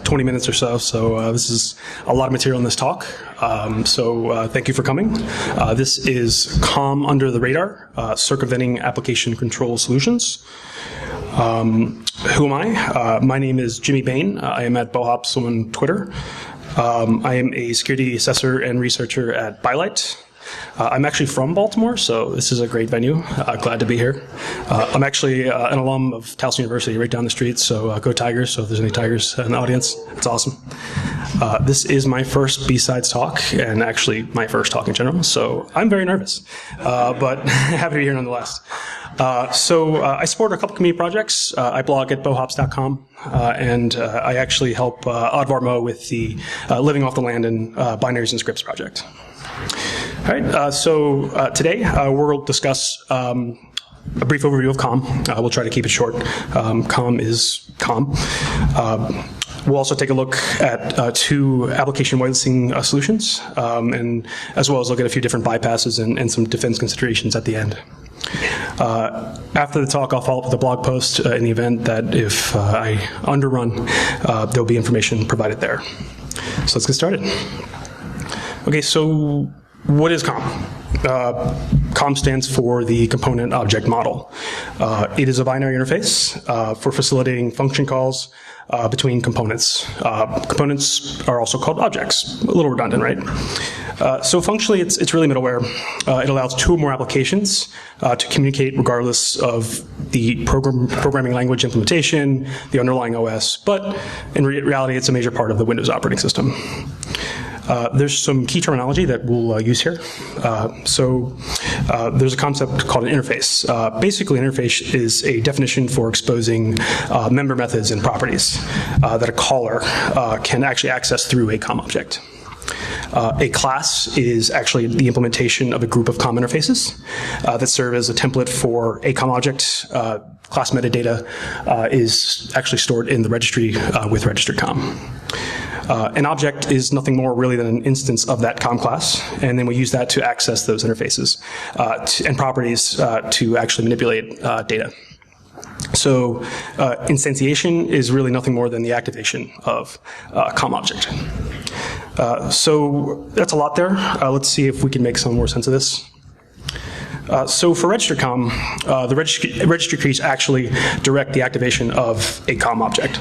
20 minutes or so this is a lot of material in this talk. Thank you for coming. This is COM Under the Radar, Circumventing Application Control Solutions. Who am I? My name is Jimmy Bayne. I am at Bohops on Twitter. I am a Security Assessor and Researcher at Bayne. I'm actually from Baltimore, so this is a great venue. Glad to be here. I'm actually an alum of Towson University right down the street, so go Tigers. So if there's any Tigers in the audience, it's awesome. This is my first B-Sides talk, and actually my first talk in general, so I'm very nervous, but happy to be here nonetheless. I support a couple community projects. I blog at bohops.com, and I actually help Advar Mo with the Living Off the Land and Binaries and Scripts project. All right, today we'll discuss a brief overview of COM. We'll try to keep it short. COM is COM. We'll also take a look at two application whitelisting solutions, and as well as look at a few different bypasses and some defense considerations at the end. After the talk, I'll follow up with a blog post in the event that if I underrun, there'll be information provided there. So let's get started. Okay, so what is COM? COM stands for the Component Object Model. It is a binary interface for facilitating function calls between components. Components are also called objects. A little redundant, right? So functionally, it's really middleware. It allows two or more applications to communicate regardless of the programming language implementation, the underlying OS, but in reality, it's a major part of the Windows operating system. There's some key terminology that we'll use here. There's a concept called an interface. Basically, an interface is a definition for exposing member methods and properties that a caller can actually access through a COM object. A class is actually the implementation of a group of COM interfaces that serve as a template for a COM object. Class metadata is actually stored in the registry with registered COM. An object is nothing more really than an instance of that COM class, and then we use that to access those interfaces and properties to actually manipulate data. So instantiation is really nothing more than the activation of COM object. So that's a lot there. Let's see if we can make some more sense of this. So for registered COM, the registry keys actually direct the activation of a COM object.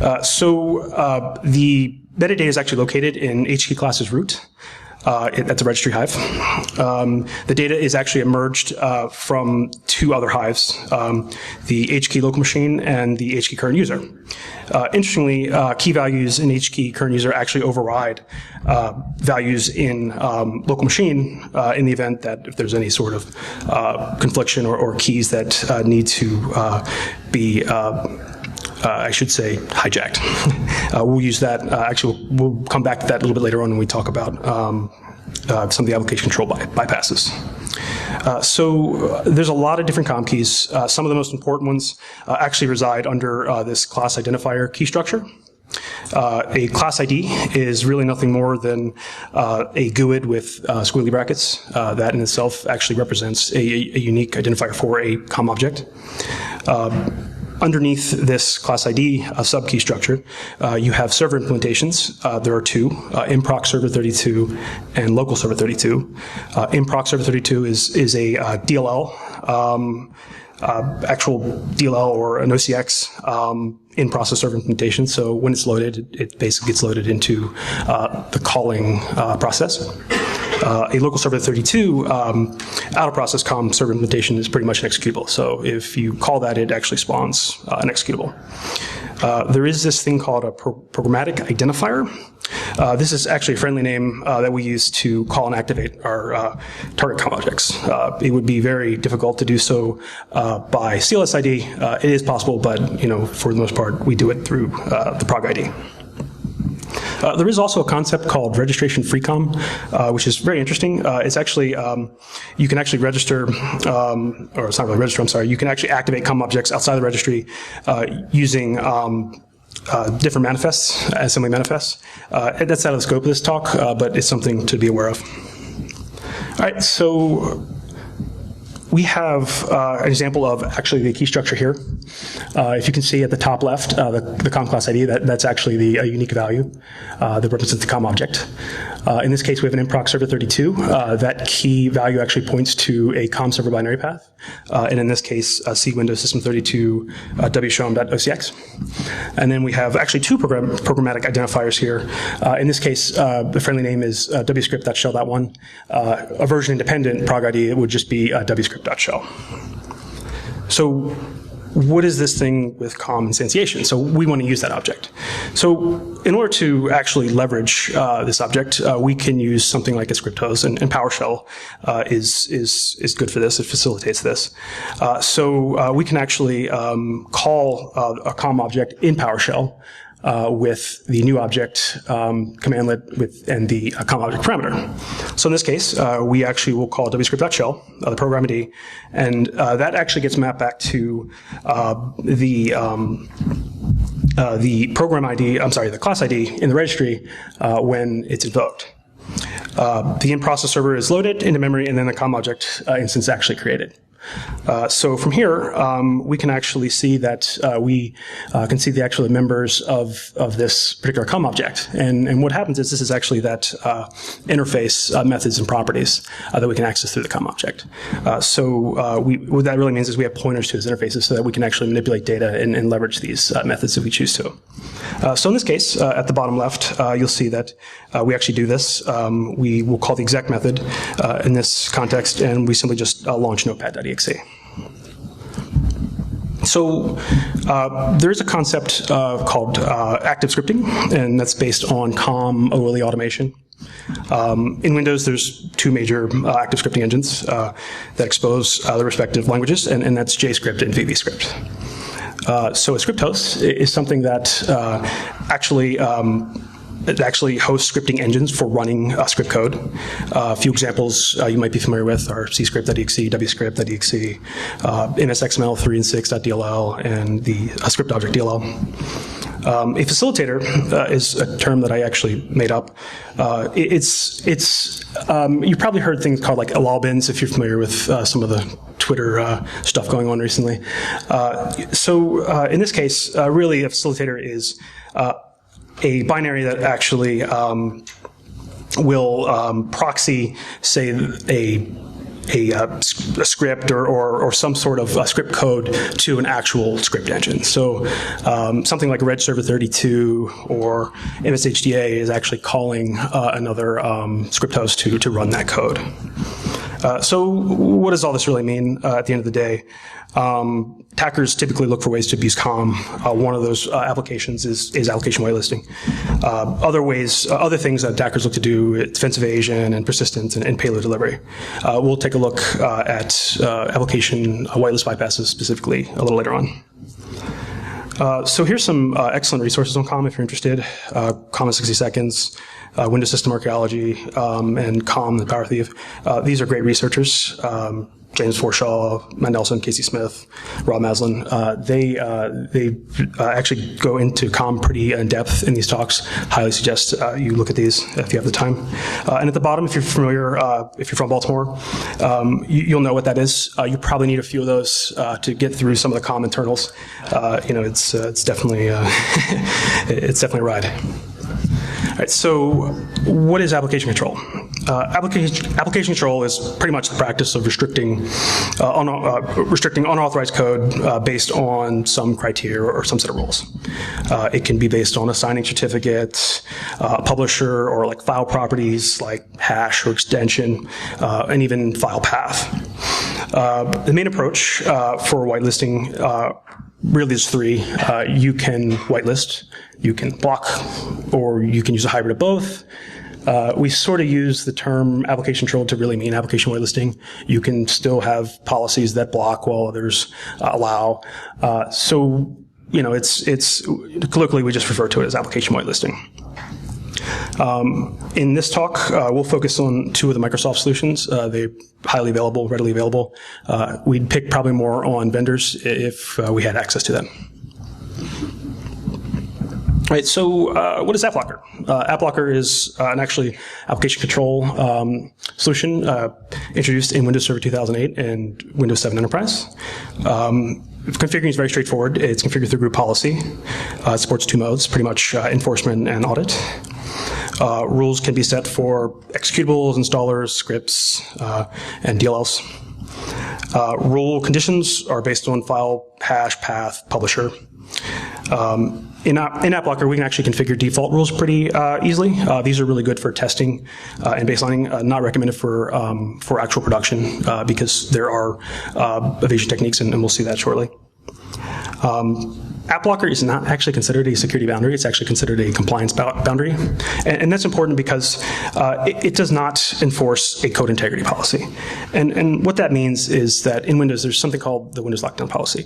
The metadata is actually located in HKey class's root. At the registry hive. The data is actually emerged from two other hives, the HKey local machine and the HKey current user. Interestingly, key values in HKey current user actually override values in local machine in the event that if there's any sort of confliction or keys that need to be I should say hijacked. We'll use that, actually we'll come back to that a little bit later on when we talk about some of the application control bypasses. So there's a lot of different COM keys. Some of the most important ones actually reside under this class identifier key structure. A class ID is really nothing more than a GUID with squiggly brackets. That in itself actually represents a unique identifier for a COM object. Underneath this class ID subkey structure, you have server implementations. There are two, improc server 32 and local server 32. Improc server 32 is a DLL, actual DLL or an OCX in-process server implementation. So when it's loaded, it basically gets loaded into the calling process. A local server 32 out-of-process COM server implementation is pretty much an executable. So if you call that, it actually spawns an executable. There is this thing called a programmatic identifier. This is actually a friendly name that we use to call and activate our target COM objects. It would be very difficult to do so by CLSID. It is possible, but for the most part, we do it through the prog ID. There is also a concept called registration-free COM, which is very interesting. It's actually, you can actually register, or it's not really register, I'm sorry, you can actually activate COM objects outside the registry using different manifests, assembly manifests. That's out of the scope of this talk, but it's something to be aware of. All right, so we have an example of actually the key structure here. If you can see at the top left, the COM class ID, that's actually the unique value that represents the COM object. In this case, we have an improc server 32. That key value actually points to a COM server binary path. And in this case, C Windows System 32 wshowm.ocx. And then we have actually two programmatic identifiers here. In this case, the friendly name is wscript.shell.1. A version independent prog ID would just be wscript.shell. So what is this thing with COM instantiation? So we want to use that object. So in order to actually leverage this object, we can use something like a script host, and PowerShell is good for this. It facilitates this. So we can actually call a COM object in PowerShell with the new object commandlet and the COM object parameter. So in this case, we actually will call wscript.shell, the program ID, and that actually gets mapped back to the program ID, the class ID in the registry when it's invoked. The in-process server is loaded into memory, and then the COM object instance is actually created. So from here, we can actually see that we can see the actual members of this particular COM object. And what happens is this is actually that interface methods and properties that we can access through the COM object. What that really means is we have pointers to those interfaces so that we can actually manipulate data and leverage these methods if we choose to. So in this case, at the bottom left, you'll see that we actually do this. We will call the exec method in this context, and we simply just launch notepad.exe. So there is a concept called active scripting, and that's based on COM OLE automation. In Windows, there's two major active scripting engines that expose the respective languages, and that's JScript and VBScript. So a script host is something that it actually hosts scripting engines for running script code. A few examples you might be familiar with are cscript.exe, wscript.exe, msxml 3 and 6.dll, and the script object DLL. A facilitator is a term that I actually made up. You've probably heard things called like lol bins if you're familiar with some of the Twitter stuff going on recently. In this case, really a facilitator is a binary that actually will proxy, say, a script or some sort of script code to an actual script engine. So something like Reg Server 32 or MSHDA is actually calling another script host to run that code. So what does all this really mean at the end of the day? Attackers typically look for ways to abuse COM. One of those applications is application whitelisting. Other things that attackers look to do, defensive evasion and persistence and payload delivery. We'll take a look at application whitelist bypasses specifically a little later on. So here's some excellent resources on COM if you're interested. COM in 60 seconds, Windows System Archaeology, and COM, the Power Thief. These are great researchers. James Forshaw, Matt Nelson, Casey Smith, Rob Maslin. They actually go into COM pretty in depth in these talks. Highly suggest you look at these if you have the time. And at the bottom, if you're familiar, if you're from Baltimore, you'll know what that is. You probably need a few of those to get through some of the COM internals. It's definitely it's definitely a ride. All right, so what is application control? Application control is pretty much the practice of restricting unauthorized code based on some criteria or some set of rules. It can be based on a signing certificate, a publisher, or like file properties like hash or extension, and even file path. The main approach for whitelisting really is three. You can whitelist, you can block, or you can use a hybrid of both. We sort of use the term application control to really mean application whitelisting. You can still have policies that block while others allow. It's colloquially we just refer to it as application whitelisting. In this talk, we'll focus on two of the Microsoft solutions. They're highly available, readily available. We'd pick probably more on vendors if we had access to them. Right, so what is AppLocker? AppLocker is an actually application control solution introduced in Windows Server 2008 and Windows 7 Enterprise. Configuring is very straightforward. It's configured through group policy. It supports 2 modes, pretty much enforcement and audit. Rules can be set for executables, installers, scripts, and DLLs. Rule conditions are based on file, hash, path, publisher. In AppLocker, we can actually configure default rules pretty easily. These are really good for testing and baselining, not recommended for actual production because there are evasion techniques, and we'll see that shortly. AppLocker is not actually considered a security boundary. It's actually considered a compliance boundary. And that's important because it does not enforce a code integrity policy. And what that means is that in Windows, there's something called the Windows Lockdown Policy.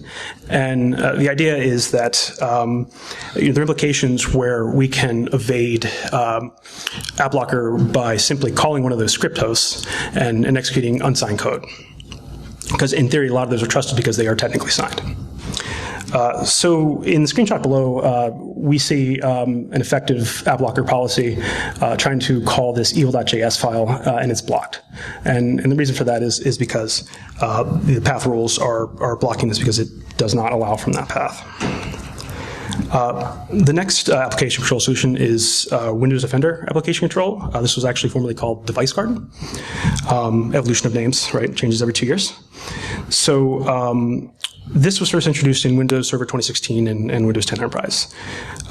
And the idea is that there are implications where we can evade AppLocker by simply calling one of those script hosts and executing unsigned code. Because in theory, a lot of those are trusted because they are technically signed. So in the screenshot below, we see an effective AppLocker policy trying to call this evil.js file, and it's blocked. And the reason for that is because the path rules are blocking this because it does not allow from that path. The next application control solution is Windows Defender Application Control. This was actually formerly called Device Guard. Evolution of names, right? Changes every 2 years. So this was first introduced in Windows Server 2016 and Windows 10 Enterprise.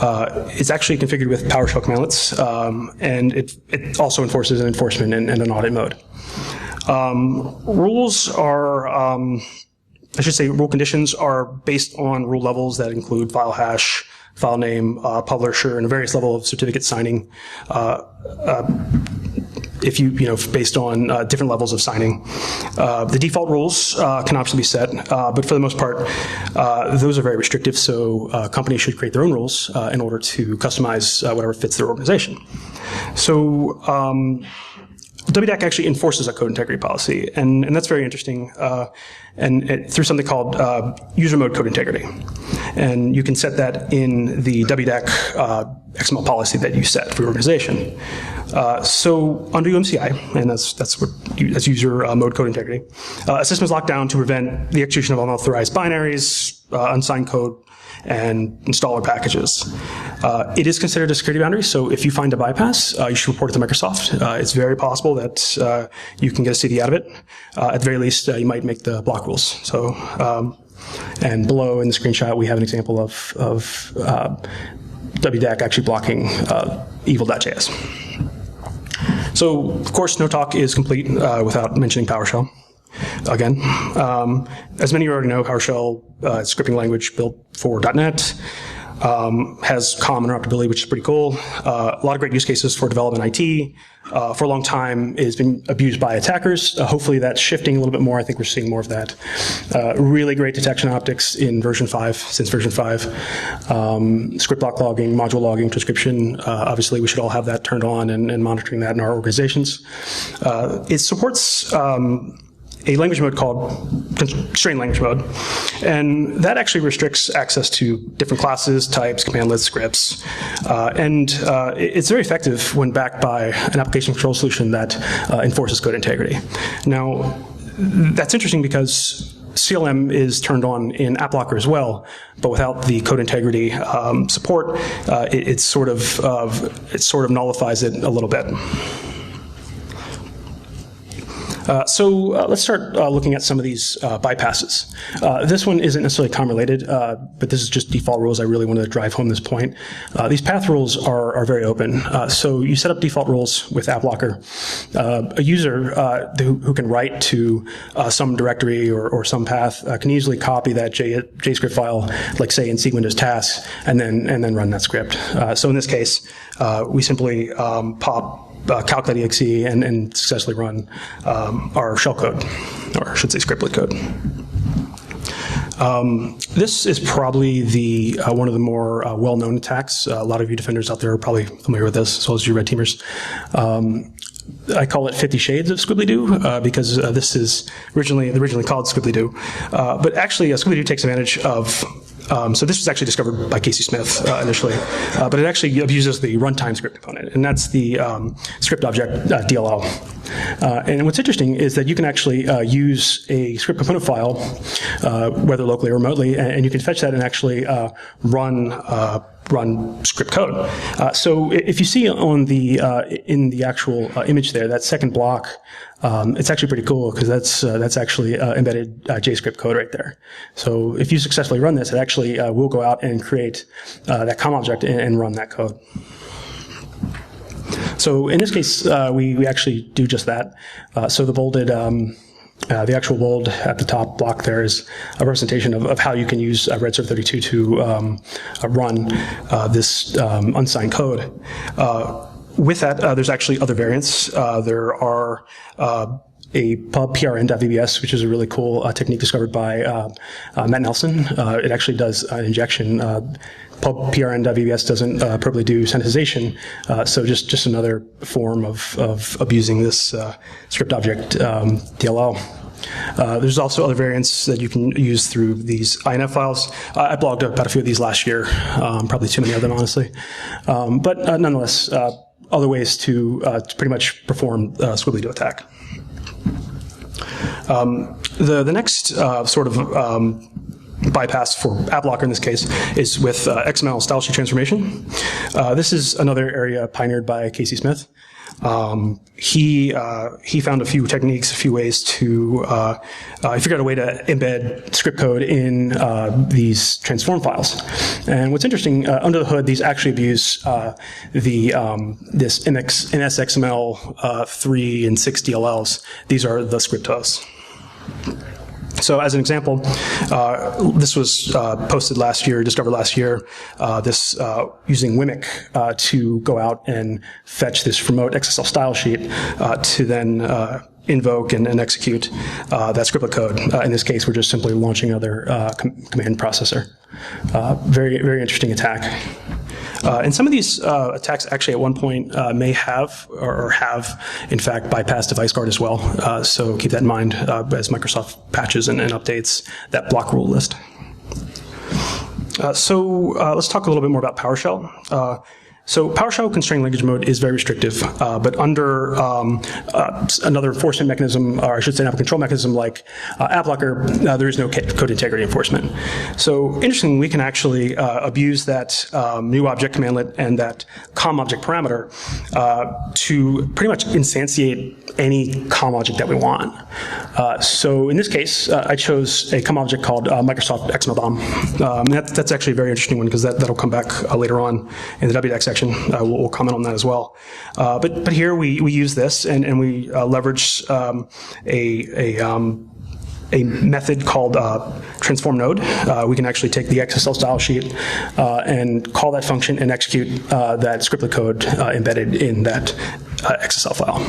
It's actually configured with PowerShell commandlets, and it also enforces an enforcement and an audit mode. Rules are, rule conditions are based on rule levels that include file hash, file name, publisher, and a various level of certificate signing. Based on different levels of signing. The default rules can obviously be set, but for the most part, those are very restrictive, so companies should create their own rules in order to customize whatever fits their organization. So WDAC actually enforces a code integrity policy, and that's very interesting, through something called user mode code integrity. And you can set that in the WDAC XML policy that you set for your organization. So under UMCI, and that's user mode code integrity, a system is locked down to prevent the execution of unauthorized binaries, unsigned code, and installer packages. It is considered a security boundary, so if you find a bypass, you should report it to Microsoft. It's very possible that you can get a CD out of it. At the very least, you might make the block rules. So, and below in the screenshot, we have an example of WDAC actually blocking evil.js. So, of course, no talk is complete without mentioning PowerShell. Again, as many of you already know, PowerShell scripting language built for .NET, has COM interoperability, which is pretty cool. A lot of great use cases for development IT. For a long time, it's been abused by attackers. Hopefully that's shifting a little bit more. I think we're seeing more of that. Really great detection optics in version 5, since version 5. Script block logging, module logging, transcription. Obviously, we should all have that turned on and monitoring that in our organizations. It supports a language mode called constrained language mode, and that actually restricts access to different classes, types, commandlets, scripts, and it's very effective when backed by an application control solution that enforces code integrity. Now, that's interesting because CLM is turned on in AppLocker as well, but without the code integrity support, it sort of nullifies it a little bit. Let's start looking at some of these bypasses. This one isn't necessarily COM related, but this is just default rules. I really wanted to drive home this point. These path rules are very open. So you set up default rules with AppLocker. A user who can write to some directory or some path can easily copy that JScript file, like say in Windows tasks, and then run that script. So in this case, we simply pop calc.exe and successfully run our shell code, or I should say scriptlet code. This is probably one of the more well-known attacks. A lot of you defenders out there are probably familiar with this, as well as you red teamers. I call it 50 Shades of Squibbly-Doo because this is originally called Squibbly-Doo. But actually, Squibbly-Doo takes advantage of So this was actually discovered by Casey Smith initially, but it actually uses the runtime script component, and that's the script object DLL. And what's interesting is that you can actually use a script component file, whether locally or remotely, and you can fetch that and actually run script code. So if you see on the in the actual image there, that second block, it's actually pretty cool because that's actually embedded JScript code right there. So if you successfully run this, it actually will go out and create that COM object and run that code. So in this case, we actually do just that. So the bolded, the actual bold at the top block there is a representation of how you can use Redsurf32 to run this unsigned code. With that, there's actually other variants. There are a pub prn.vbs, which is a really cool technique discovered by Matt Nelson. It actually does an injection. Pub prn.vbs doesn't appropriately do sanitization, so just another form of abusing this script object DLL. There's also other variants that you can use through these INF files. I blogged about a few of these last year, probably too many of them, honestly. But nonetheless, other ways to pretty much perform squiggly do attack. The next sort of bypass for AppLocker in this case is with XML style sheet transformation. This is another area pioneered by Casey Smith. He found a few techniques, a few ways to, he figured out a way to embed script code in these transform files. And what's interesting, under the hood, these actually abuse this NSXML 3 and 6 DLLs. These are the script hosts. So as an example, this was posted last year, discovered last year, this using Wimic to go out and fetch this remote XSL style sheet to then invoke and execute that scriptlet code. In this case, we're just simply launching another command processor. Very, very interesting attack. And some of these attacks actually at one point may have or have, in fact, bypassed device guard as well. So keep that in mind as Microsoft patches and updates that block rule list. So let's talk a little bit more about PowerShell. So PowerShell constrained language mode is very restrictive, but under another enforcement mechanism, or I should say an app control mechanism like AppLocker, there is no code integrity enforcement. So interestingly, we can actually abuse that new object commandlet and that COM object parameter to pretty much instantiate any COM object that we want. So in this case, I chose a COM object called Microsoft XML DOM. That's actually a very interesting one because that'll come back later on in the WDAC section. We'll comment on that as well. But here we use this and we leverage a method called transform node. We can actually take the XSL style sheet and call that function and execute that scriptlet code embedded in that XSL file.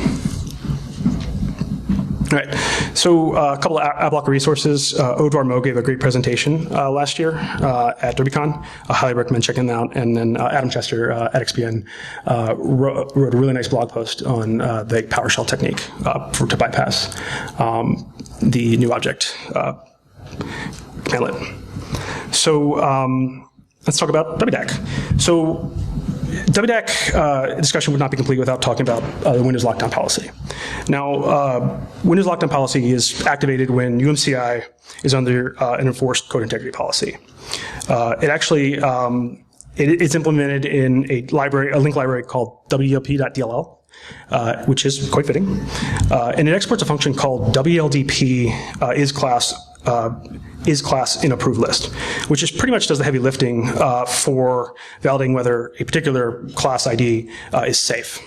All right, so a couple of AppLocker resources. Odvar Mo gave a great presentation last year at DerbyCon. I highly recommend checking them out. And then Adam Chester at XPN wrote a really nice blog post on the PowerShell technique to bypass the new object commandlet. So let's talk about WDAC. So WDAC discussion would not be complete without talking about the Windows lockdown policy. Now, Windows lockdown policy is activated when UMCI is under an enforced code integrity policy. It actually it's implemented in a link library called WLP.dll, which is quite fitting, and it exports a function called WLDP is class in approved list, which is pretty much does the heavy lifting for validating whether a particular class ID is safe.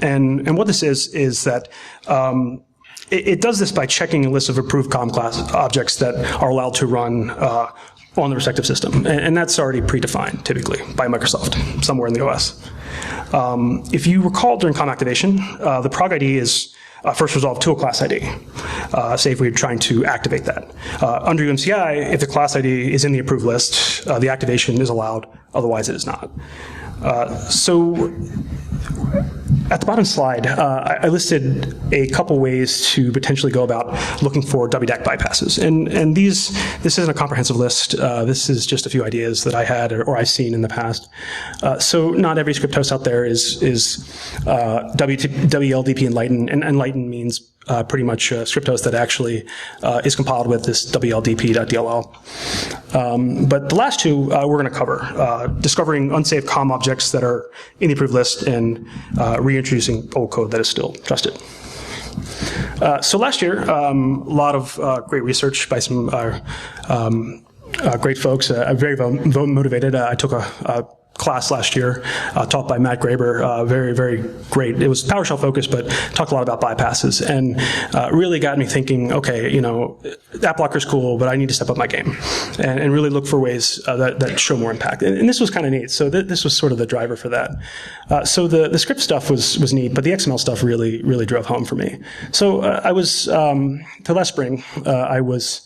And what this is that it does this by checking a list of approved COM class objects that are allowed to run on the respective system. And that's already predefined, typically, by Microsoft, somewhere in the OS. If you recall during COM activation, the prog ID is first resolved to a class ID, say if we're trying to activate that. Under UMCI, if the class ID is in the approved list, the activation is allowed, otherwise it is not. So at the bottom slide, I listed a couple ways to potentially go about looking for WDAC bypasses. And this isn't a comprehensive list. This is just a few ideas that I had or I've seen in the past. So not every script host out there is WLDP Enlighten, and Enlighten means pretty much a script host that actually is compiled with this WLDP.dll. But the last two we're going to cover, discovering unsafe COM objects that are in the approved list and reintroducing old code that is still trusted. So last year, a lot of great research by some great folks, very motivated. I took a class last year taught by Matt Graber, very, very great. It was PowerShell focused, but talked a lot about bypasses, and really got me thinking, okay, AppLocker's cool, but I need to step up my game and really look for ways that show more impact. And this was kind of neat. So this was sort of the driver for that. So the script stuff was neat, but the XML stuff really, really drove home for me. So I was, to last spring, I was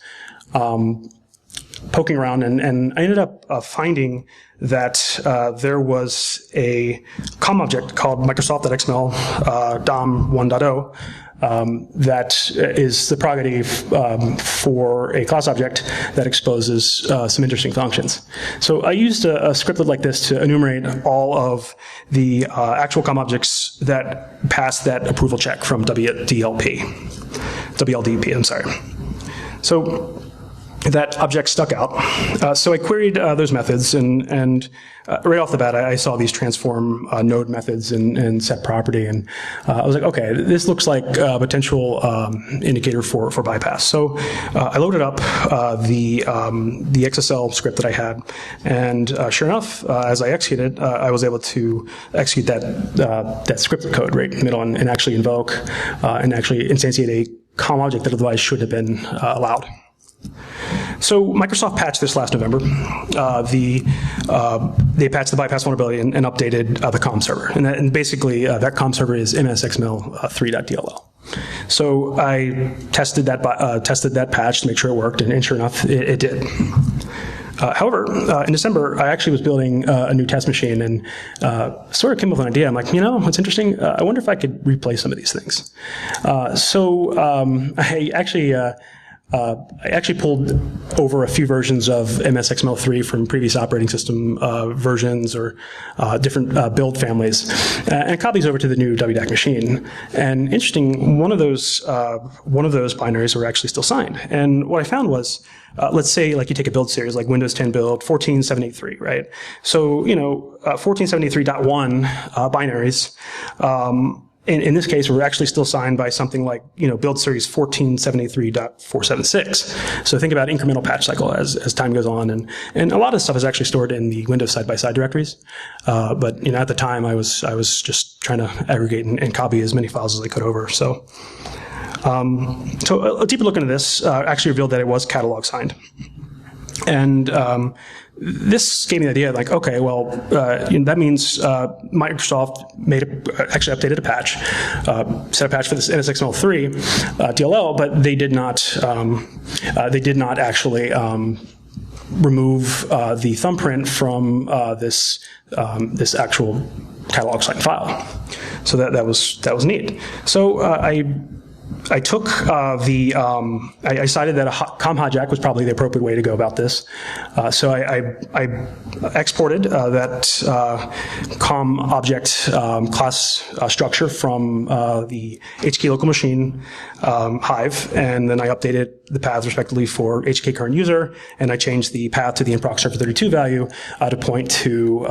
poking around, and I ended up finding that there was a COM object called Microsoft.xml DOM 1.0 that is the prerogative for a class object that exposes some interesting functions. So I used a scriptlet like this to enumerate all of the actual COM objects that pass that approval check from WLDP, I'm sorry. So that object stuck out. So I queried those methods, and right off the bat, I saw these transform node methods and set property, and I was like, okay, this looks like a potential indicator for bypass. So I loaded up the XSL script that I had, and sure enough, as I executed, I was able to execute that scripted code right in the middle and actually invoke and actually instantiate a COM object that otherwise should have been allowed. So Microsoft patched this last November. They patched the bypass vulnerability and updated the COM server. And basically, that COM server is msxml 3.dll. So I tested that patch to make sure it worked, and sure enough, it did. However, in December, I actually was building a new test machine and sort of came up with an idea. I'm like, what's interesting? I wonder if I could replace some of these things. So I actually pulled over a few versions of MSXML3 from previous operating system versions or different build families, and copied these over to the new WDAC machine. And interesting, one of those binaries were actually still signed. And what I found was, let's say like you take a build series like Windows 10 build 14783, right? So 14783.1 binaries. In this case, we're actually still signed by something like, build series 1473.476. So think about incremental patch cycle as time goes on. And a lot of stuff is actually stored in the Windows side-by-side directories. But, at the time, I was just trying to aggregate and copy as many files as I could over. So a deeper look into this actually revealed that it was catalog signed. And this gave me the idea, like, okay, well, that means Microsoft actually updated a patch, set a patch for this NSXML3 DLL, but they did not actually remove the thumbprint from this actual catalog signed file. So that was neat. So I took I decided that a COM hijack was probably the appropriate way to go about this. So I exported that COM object class structure from the HK local machine Hive, and then I updated the paths respectively for HK current user, and I changed the path to the inproc server 32 value to point to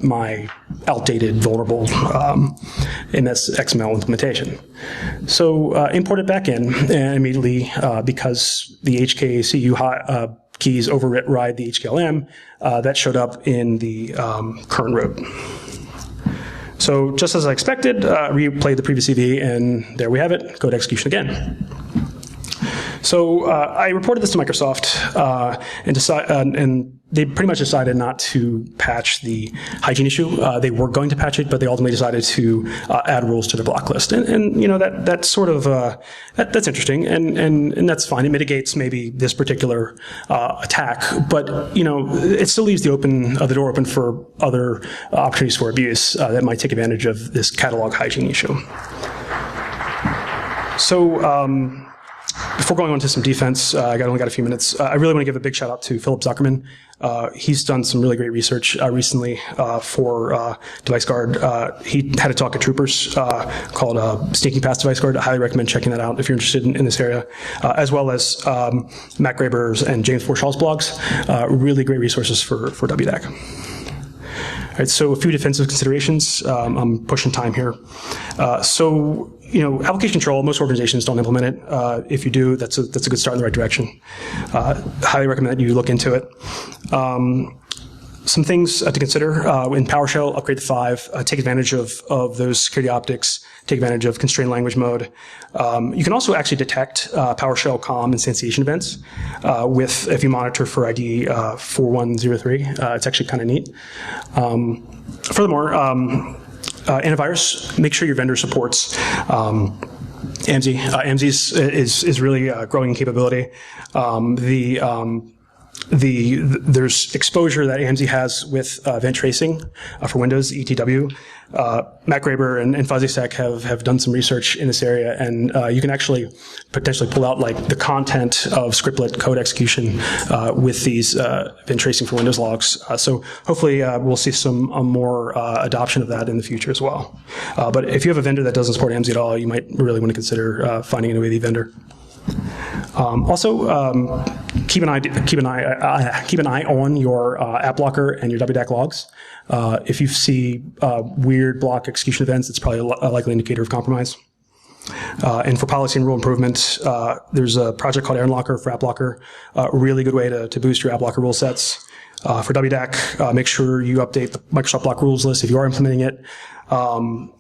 my outdated vulnerable MSXML implementation. So import it back in, and immediately, because the HKCU keys override the HKLM, that showed up in the current root. So just as I expected, replayed the previous EV, and there we have it, code execution again. So I reported this to Microsoft and they pretty much decided not to patch the hygiene issue. They were going to patch it, but they ultimately decided to add rules to their block list. And you know, that's sort of, that's interesting, and that's fine. It mitigates maybe this particular attack, but you know, it still leaves the door open for other opportunities for abuse that might take advantage of this catalog hygiene issue. So, before going on to some defense, I only got a few minutes. I really want to give a big shout out to Philip Zuckerman. He's done some really great research recently for Device Guard. He had a talk at Troopers called Sneaking Past Device Guard. I highly recommend checking that out if you're interested in this area, as well as Matt Graber's and James Forshall's blogs. Really great resources for WDAC. All right, so a few defensive considerations. I'm pushing time here. So, you know, application control, most organizations don't implement it. If you do, that's a good start in the right direction. Highly recommend that you look into it. Some things to consider in PowerShell: upgrade to 5. Take advantage of those security optics. Take advantage of constrained language mode. You can also actually detect PowerShell COM instantiation events if you monitor for ID 4103. It's actually kind of neat. Furthermore, antivirus, make sure your vendor supports AMSI. AMSI is really growing in capability. There's exposure that AMSI has with event tracing for Windows, ETW. Matt Graber and FuzzySec have done some research in this area, and you can actually potentially pull out like the content of scriptlet code execution with these event tracing for Windows logs. So hopefully we'll see some more adoption of that in the future as well. But if you have a vendor that doesn't support AMSI at all, you might really want to consider finding an OAV vendor. Also, keep an eye on your AppLocker and your WDAC logs. If you see weird block execution events, it's probably a likely indicator of compromise. And for policy and rule improvement, there's a project called AppLocker for AppLocker, a really good way to boost your AppLocker rule sets. For WDAC, make sure you update the Microsoft Block Rules list if you are implementing it.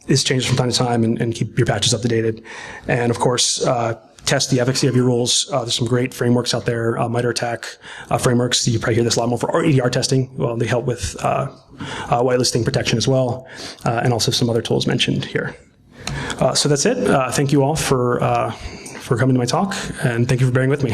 This changes from time to time, and keep your patches up to date. And of course, test the efficacy of your rules. There's some great frameworks out there, MITRE ATT&CK frameworks. You probably hear this a lot more for EDR testing. Well, they help with whitelisting protection as well, and also some other tools mentioned here. So that's it. Thank you all for coming to my talk, and thank you for bearing with me.